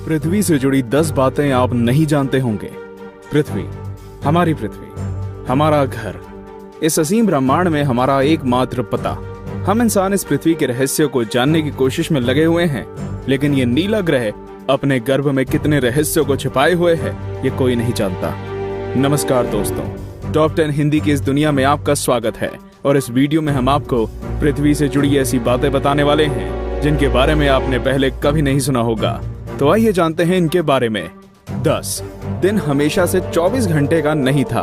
पृथ्वी से जुड़ी 10 बातें आप नहीं जानते होंगे। पृथ्वी, हमारी पृथ्वी, हमारा घर, इस असीम ब्रह्मांड में हमारा एकमात्र पता। हम इंसान इस पृथ्वी के रहस्य को जानने की कोशिश में लगे हुए हैं, लेकिन ये नीला ग्रह अपने गर्भ में कितने रहस्यों को छिपाए हुए है, ये कोई नहीं जानता। नमस्कार दोस्तों, टॉप 10 हिंदी की इस दुनिया में आपका स्वागत है और इस वीडियो में हम आपको पृथ्वी से जुड़ी ऐसी बातें बताने वाले हैं जिनके बारे में आपने पहले कभी नहीं सुना होगा। तो आइए जानते हैं इनके बारे में। 10 दिन हमेशा से 24 घंटे का नहीं था।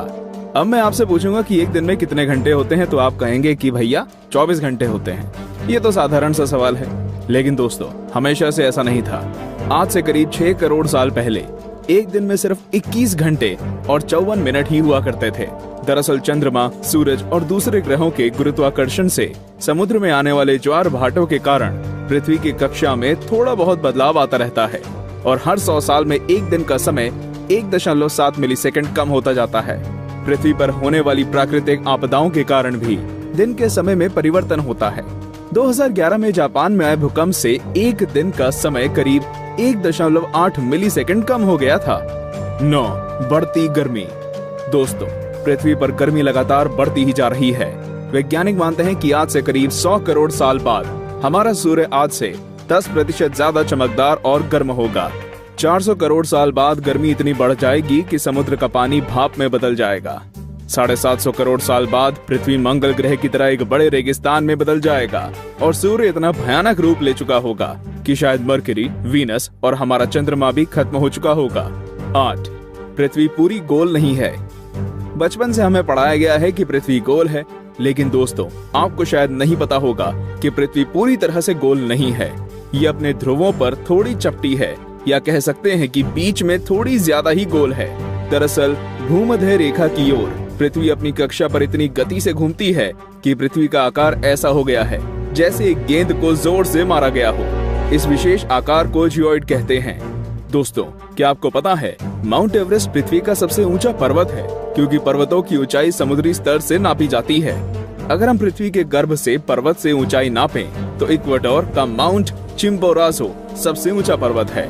अब मैं आपसे पूछूंगा कि एक दिन में कितने घंटे होते हैं, तो आप कहेंगे कि भैया 24 घंटे होते हैं। ये तो साधारण सा सवाल है, लेकिन दोस्तों हमेशा से ऐसा नहीं था। आज से करीब 6 करोड़ साल पहले एक दिन में सिर्फ 21 घंटे और 54 मिनट ही हुआ करते थे। दरअसल चंद्रमा, सूरज और दूसरे ग्रहों के गुरुत्वाकर्षण से समुद्र में आने वाले ज्वार भाटों के कारण पृथ्वी की कक्षा में थोड़ा बहुत बदलाव आता रहता है और हर 100 साल में एक दिन का समय 1.7 मिलीसेकंड कम होता जाता है। पृथ्वी पर होने वाली प्राकृतिक आपदाओं के कारण भी दिन के समय में परिवर्तन होता है। 2011 में जापान में आए भूकंप से एक दिन का समय करीब 1.8 मिलीसेकंड कम हो गया था। 9 बढ़ती गर्मी। दोस्तों, पृथ्वी पर गर्मी लगातार बढ़ती ही जा रही है। वैज्ञानिक मानते हैं कि आज से करीब 100 करोड़ साल बाद हमारा सूर्य आज से 10% ज्यादा चमकदार और गर्म होगा। 400 करोड़ साल बाद गर्मी इतनी बढ़ जाएगी कि समुद्र का पानी भाप में बदल जाएगा। 750 करोड़ साल बाद पृथ्वी मंगल ग्रह की तरह एक बड़े रेगिस्तान में बदल जाएगा और सूर्य इतना भयानक रूप ले चुका होगा कि शायद मरकरी, वीनस और हमारा चंद्रमा भी खत्म हो चुका होगा। 8 पृथ्वी पूरी गोल नहीं है। बचपन से हमें पढ़ाया गया है कि पृथ्वी गोल है, लेकिन दोस्तों आपको शायद नहीं पता होगा कि पृथ्वी पूरी तरह से गोल नहीं है। ये अपने ध्रुवों पर थोड़ी चपटी है, या कह सकते हैं कि बीच में थोड़ी ज्यादा ही गोल है। दरअसल भूमध्य रेखा की ओर पृथ्वी अपनी कक्षा पर इतनी गति से घूमती है कि पृथ्वी का आकार ऐसा हो गया है जैसे एक गेंद को जोर से मारा गया हो। इस विशेष आकार को जियोइड कहते हैं। दोस्तों, क्या आपको पता है माउंट एवरेस्ट पृथ्वी का सबसे ऊंचा पर्वत है, क्योंकि पर्वतों की ऊंचाई समुद्री स्तर से नापी जाती है। अगर हम पृथ्वी के गर्भ से पर्वत से ऊंचाई नापें, तो इक्वेडोर का माउंट चिम्बोराजो सबसे ऊंचा पर्वत है।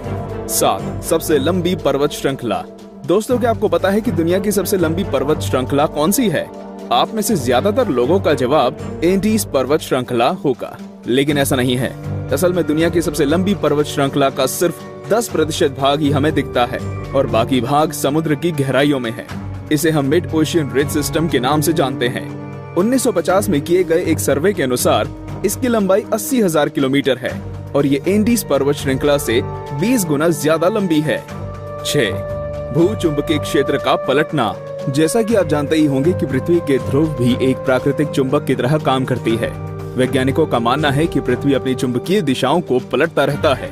7 सबसे लंबी पर्वत श्रृंखला। दोस्तों, क्या आपको पता है कि दुनिया की सबसे लंबी पर्वत श्रृंखला कौन सी है? आप में से ज्यादातर लोगों का जवाब एंडीज पर्वत श्रृंखला होगा, लेकिन ऐसा नहीं है। असल में दुनिया की सबसे लंबी पर्वत श्रृंखला का सिर्फ 10% भाग ही हमें दिखता है और बाकी भाग समुद्र की गहराइयों में है। इसे हम मिड ओशियन रिज सिस्टम के नाम से जानते हैं। 1950 में किए गए एक सर्वे के अनुसार इसकी लंबाई 80,000 किलोमीटर है और ये एंडीज पर्वत श्रृंखला से 20 गुना ज्यादा लंबी है। 6 भूचुंबकीय क्षेत्र का पलटना। जैसा कि आप जानते ही होंगे कि पृथ्वी के ध्रुव भी एक प्राकृतिक चुंबक की तरह काम करती है। वैज्ञानिकों का मानना है कि पृथ्वी अपनी चुंबकीय दिशाओं को पलटता रहता है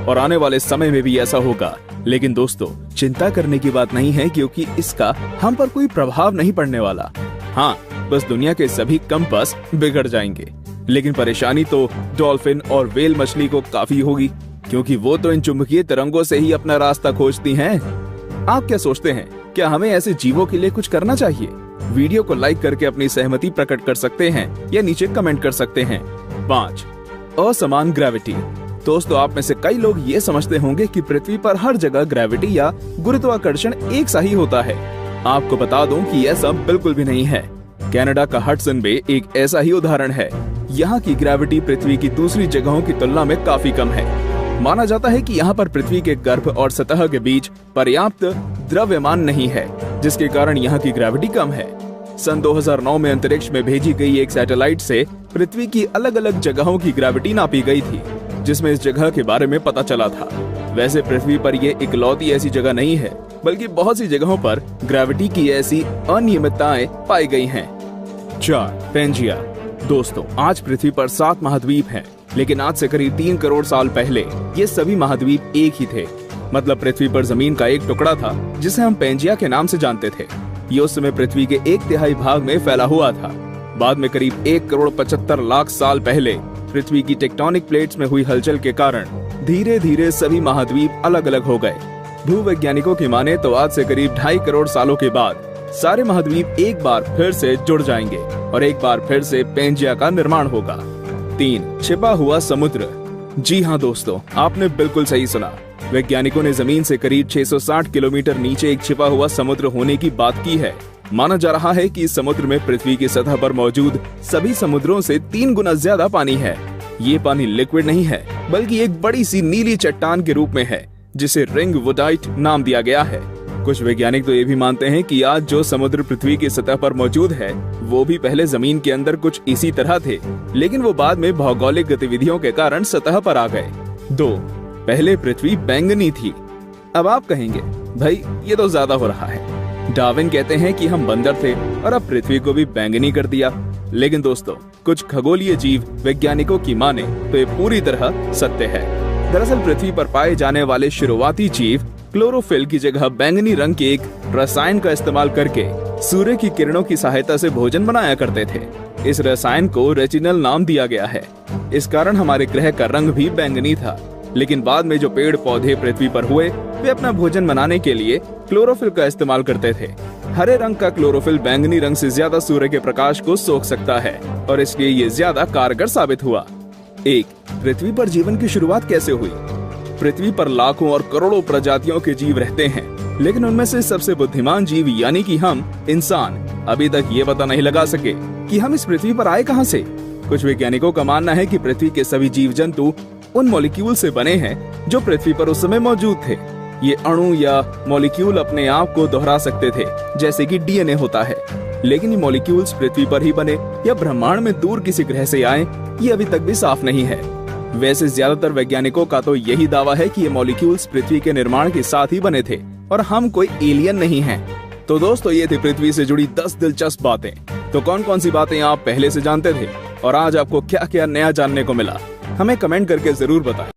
और आने वाले समय में भी ऐसा होगा। लेकिन दोस्तों, चिंता करने की बात नहीं है, क्योंकि इसका हम पर कोई प्रभाव नहीं पड़ने वाला। हाँ, बस दुनिया के सभी कंपास बिगड़ जाएंगे। लेकिन परेशानी तो डॉल्फिन और व्हेल मछली को काफी होगी, क्योंकि वो तो इन चुंबकीय तरंगों से ही अपना रास्ता खोजती हैं। आप क्या सोचते हैं, क्या हमें ऐसे जीवों के लिए कुछ करना चाहिए? वीडियो को लाइक करके अपनी सहमति प्रकट कर सकते हैं या नीचे कमेंट कर सकते हैं। 5 असमान ग्रेविटी। दोस्तों, आप में से कई लोग ये समझते होंगे कि पृथ्वी पर हर जगह ग्रेविटी या गुरुत्वाकर्षण एक सा ही होता है। आपको बता दूं कि ऐसा बिल्कुल भी नहीं है। कनाडा का हडसन बे एक ऐसा ही उदाहरण है। यहाँ की ग्रेविटी पृथ्वी की दूसरी जगहों की तुलना में काफी कम है। माना जाता है कि यहाँ पर पृथ्वी के गर्भ और सतह के बीच पर्याप्त द्रव्यमान नहीं है, जिसके कारण यहाँ की ग्रेविटी कम है। सन 2009 में अंतरिक्ष में भेजी गई एक सैटेलाइट से पृथ्वी की अलग अलग जगहों की ग्रेविटी नापी गई थी, जिसमें इस जगह के बारे में पता चला था। वैसे पृथ्वी पर ये इकलौती ऐसी जगह नहीं है, बल्कि बहुत सी जगहों पर ग्रेविटी की ऐसी अनियमितताएं पाई गई हैं। 4 पेंजिया। दोस्तों, आज पृथ्वी पर 7 महाद्वीप हैं, लेकिन आज से करीब 3 करोड़ साल पहले ये सभी महाद्वीप एक ही थे। मतलब पृथ्वी पर जमीन का एक टुकड़ा था जिसे हम पेंजिया के नाम से जानते थे। ये उस समय पृथ्वी के 1/3 भाग में फैला हुआ था। बाद में करीब 1 करोड़ 75 लाख साल पहले पृथ्वी की टेक्टोनिक प्लेट्स में हुई हलचल के कारण धीरे धीरे सभी महाद्वीप अलग अलग हो गए। भूवैज्ञानिकों की माने तो आज से करीब 2.5 करोड़ सालों के बाद सारे महाद्वीप एक बार फिर से जुड़ जाएंगे और एक बार फिर से पेंजिया का निर्माण होगा। 3 छिपा हुआ समुद्र। जी हाँ दोस्तों, आपने बिल्कुल सही सुना। वैज्ञानिकों ने जमीन से करीब 660 किलोमीटर नीचे एक छिपा हुआ समुद्र होने की बात की है। माना जा रहा है कि इस समुद्र में पृथ्वी की सतह पर मौजूद सभी समुद्रों से 3 गुना ज्यादा पानी है। ये पानी लिक्विड नहीं है, बल्कि एक बड़ी सी नीली चट्टान के रूप में है, जिसे रिंग वुडाइट नाम दिया गया है। कुछ वैज्ञानिक तो ये भी मानते हैं कि आज जो समुद्र पृथ्वी की सतह पर मौजूद है, वो भी पहले जमीन के अंदर कुछ इसी तरह थे, लेकिन वो बाद में भौगोलिक गतिविधियों के कारण सतह पर आ गए। 2. पहले पृथ्वी बैंगनी थी। अब आप कहेंगे, भाई ये तो ज्यादा हो रहा है। डार्विन कहते हैं कि हम बंदर थे और अब पृथ्वी को भी बैंगनी कर दिया। लेकिन दोस्तों, कुछ खगोलीय जीव वैज्ञानिकों की माने तो ये पूरी तरह सत्य है। दरअसल पृथ्वी पर पाए जाने वाले शुरुआती जीव क्लोरोफिल की जगह बैंगनी रंग के एक रसायन का इस्तेमाल करके सूर्य की किरणों की सहायता से भोजन बनाया करते थे। इस रसायन को रेटिनल नाम दिया गया है। इस कारण हमारे ग्रह का रंग भी बैंगनी था। लेकिन बाद में जो पेड़ पौधे पृथ्वी पर हुए, वे अपना भोजन बनाने के लिए क्लोरोफिल का इस्तेमाल करते थे। हरे रंग का क्लोरोफिल बैंगनी रंग से ज्यादा सूर्य के प्रकाश को सोख सकता है और इसलिए ये ज्यादा कारगर साबित हुआ। 1. पृथ्वी पर जीवन की शुरुआत कैसे हुई? पृथ्वी पर लाखों और करोड़ों प्रजातियों के जीव रहते हैं, लेकिन उनमें से सबसे बुद्धिमान जीव यानी कि हम इंसान अभी तक ये पता नहीं लगा सके कि हम इस पृथ्वी पर आए कहां से। कुछ वैज्ञानिकों का मानना है कि पृथ्वी के सभी जीव जंतु उन मॉलिक्यूल से बने हैं जो पृथ्वी पर उस समय मौजूद थे। ये अणु या मॉलिक्यूल अपने आप को दोहरा सकते थे, जैसे कि डीएनए होता है। लेकिन ये मॉलिक्यूल्स पृथ्वी पर ही बने या ब्रह्मांड में दूर किसी ग्रह से आए, ये अभी तक भी साफ नहीं है। वैसे ज्यादातर वैज्ञानिकों का तो यही दावा है कि ये मॉलिक्यूल्स पृथ्वी के निर्माण के साथ ही बने थे और हम कोई एलियन नहीं हैं। तो दोस्तों, ये थी पृथ्वी से जुड़ी 10 दिलचस्प बातें। तो कौन कौन सी बातें आप पहले से जानते थे और आज आपको क्या क्या नया जानने को मिला, हमें कमेंट करके जरूर बताएं।